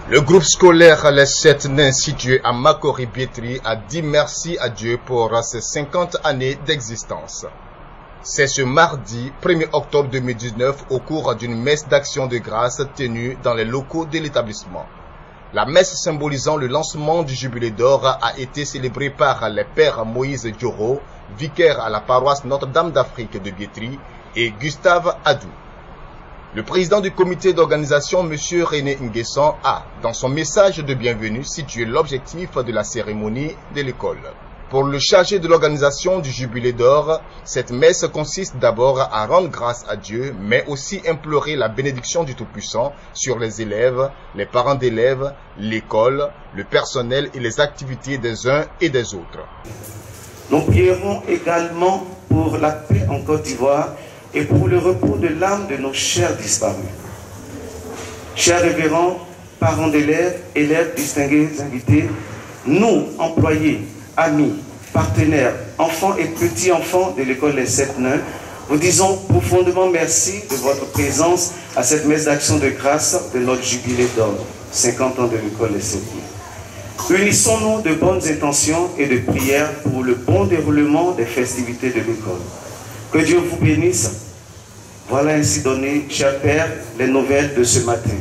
Le groupe scolaire Les 7 Nains situé à Makori-Bietri a dit merci à Dieu pour ses 50 années d'existence. C'est ce mardi 1er octobre 2019 au cours d'une messe d'action de grâce tenue dans les locaux de l'établissement. La messe symbolisant le lancement du jubilé d'or a été célébrée par les pères Moïse Dioro, vicaire à la paroisse Notre-Dame d'Afrique de Bietri, et Gustave Adou. Le président du comité d'organisation, M. René Nguessan, a, dans son message de bienvenue, situé l'objectif de la cérémonie de l'école. Pour le chargé de l'organisation du jubilé d'or, cette messe consiste d'abord à rendre grâce à Dieu, mais aussi implorer la bénédiction du Tout-Puissant sur les élèves, les parents d'élèves, l'école, le personnel et les activités des uns et des autres. Nous prierons également pour la paix en Côte d'Ivoire et pour le repos de l'âme de nos chers disparus. Chers révérends, parents d'élèves, élèves distingués, invités, nous, employés, amis, partenaires, enfants et petits-enfants de l'école Les 7 Nains, vous disons profondément merci de votre présence à cette messe d'action de grâce de notre jubilé d'or, 50 ans de l'école Les 7 Nains. Unissons-nous de bonnes intentions et de prières pour le bon déroulement des festivités de l'école. Que Dieu vous bénisse. Voilà ainsi donné, cher Père, les nouvelles de ce matin.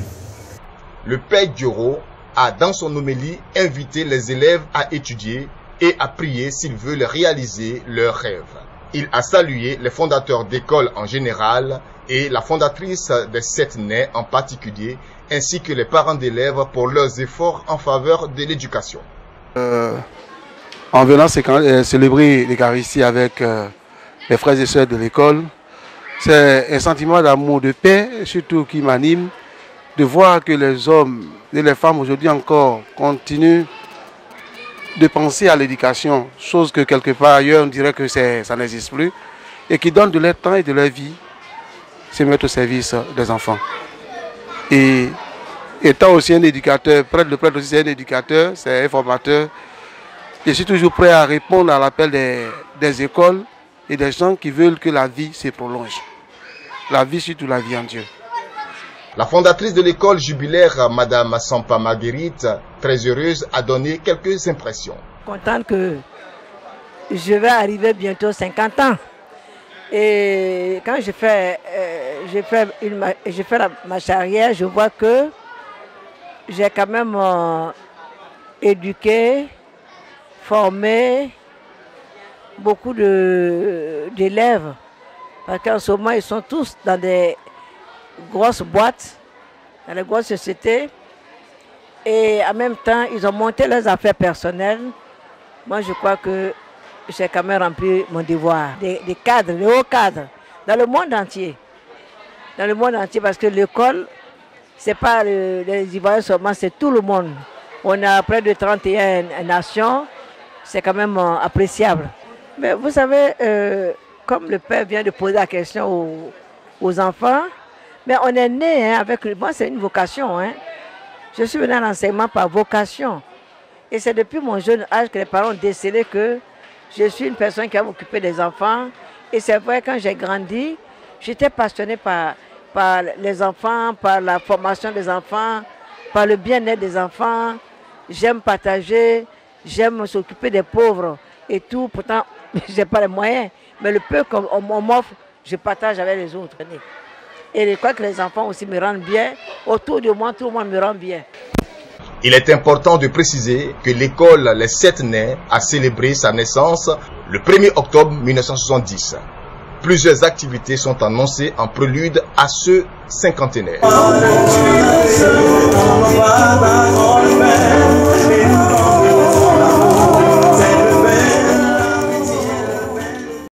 Le Père Dioro a, dans son homélie, invité les élèves à étudier et à prier s'ils veulent réaliser leurs rêves. Il a salué les fondateurs d'écoles en général et la fondatrice des 7 Nains en particulier, ainsi que les parents d'élèves pour leurs efforts en faveur de l'éducation. En venant célébrer l'Eucharistie avec les frères et sœurs de l'école, c'est un sentiment d'amour, de paix, surtout qui m'anime, de voir que les hommes et les femmes aujourd'hui encore continuent de penser à l'éducation, chose que quelque part ailleurs on dirait que ça n'existe plus, et qui donnent de leur temps et de leur vie se mettre au service des enfants. Et étant aussi un éducateur, le prêtre aussi c'est un éducateur, c'est un formateur, je suis toujours prêt à répondre à l'appel des écoles et des gens qui veulent que la vie se prolonge. La vie, surtout la vie en Dieu. La fondatrice de l'école jubilaire, Madame Sampa Marguerite, très heureuse, a donné quelques impressions. Contente que je vais arriver bientôt 50 ans. Et quand je fais ma carrière, je vois que j'ai quand même éduqué, formé beaucoup d'élèves. Parce qu'en ce moment, ils sont tous dans des grosses boîtes, dans les grosses sociétés. Et en même temps, ils ont monté leurs affaires personnelles. Moi, je crois que j'ai quand même rempli mon devoir. Des cadres, des hauts cadres, dans le monde entier. Dans le monde entier, parce que l'école, ce n'est pas les Ivoiriens seulement, c'est tout le monde. On a près de 31 nations, c'est quand même appréciable. Mais vous savez, comme le père vient de poser la question aux enfants, mais on est né avec... Moi, c'est une vocation. Je suis venu à l'enseignement par vocation. Et c'est depuis mon jeune âge que les parents ont décelé que je suis une personne qui a occupé des enfants. Et c'est vrai, quand j'ai grandi, j'étais passionnée par les enfants, par la formation des enfants, par le bien-être des enfants. J'aime partager, j'aime s'occuper des pauvres et tout. Pourtant, je n'ai pas les moyens. Mais le peu qu'on m'offre, je partage avec les autres. Et je crois que les enfants aussi me rendent bien. Autour de moi, tout le monde me rend bien. Il est important de préciser que l'école Les 7 Nains a célébré sa naissance le 1er octobre 1970. Plusieurs activités sont annoncées en prélude à ce cinquantenaire.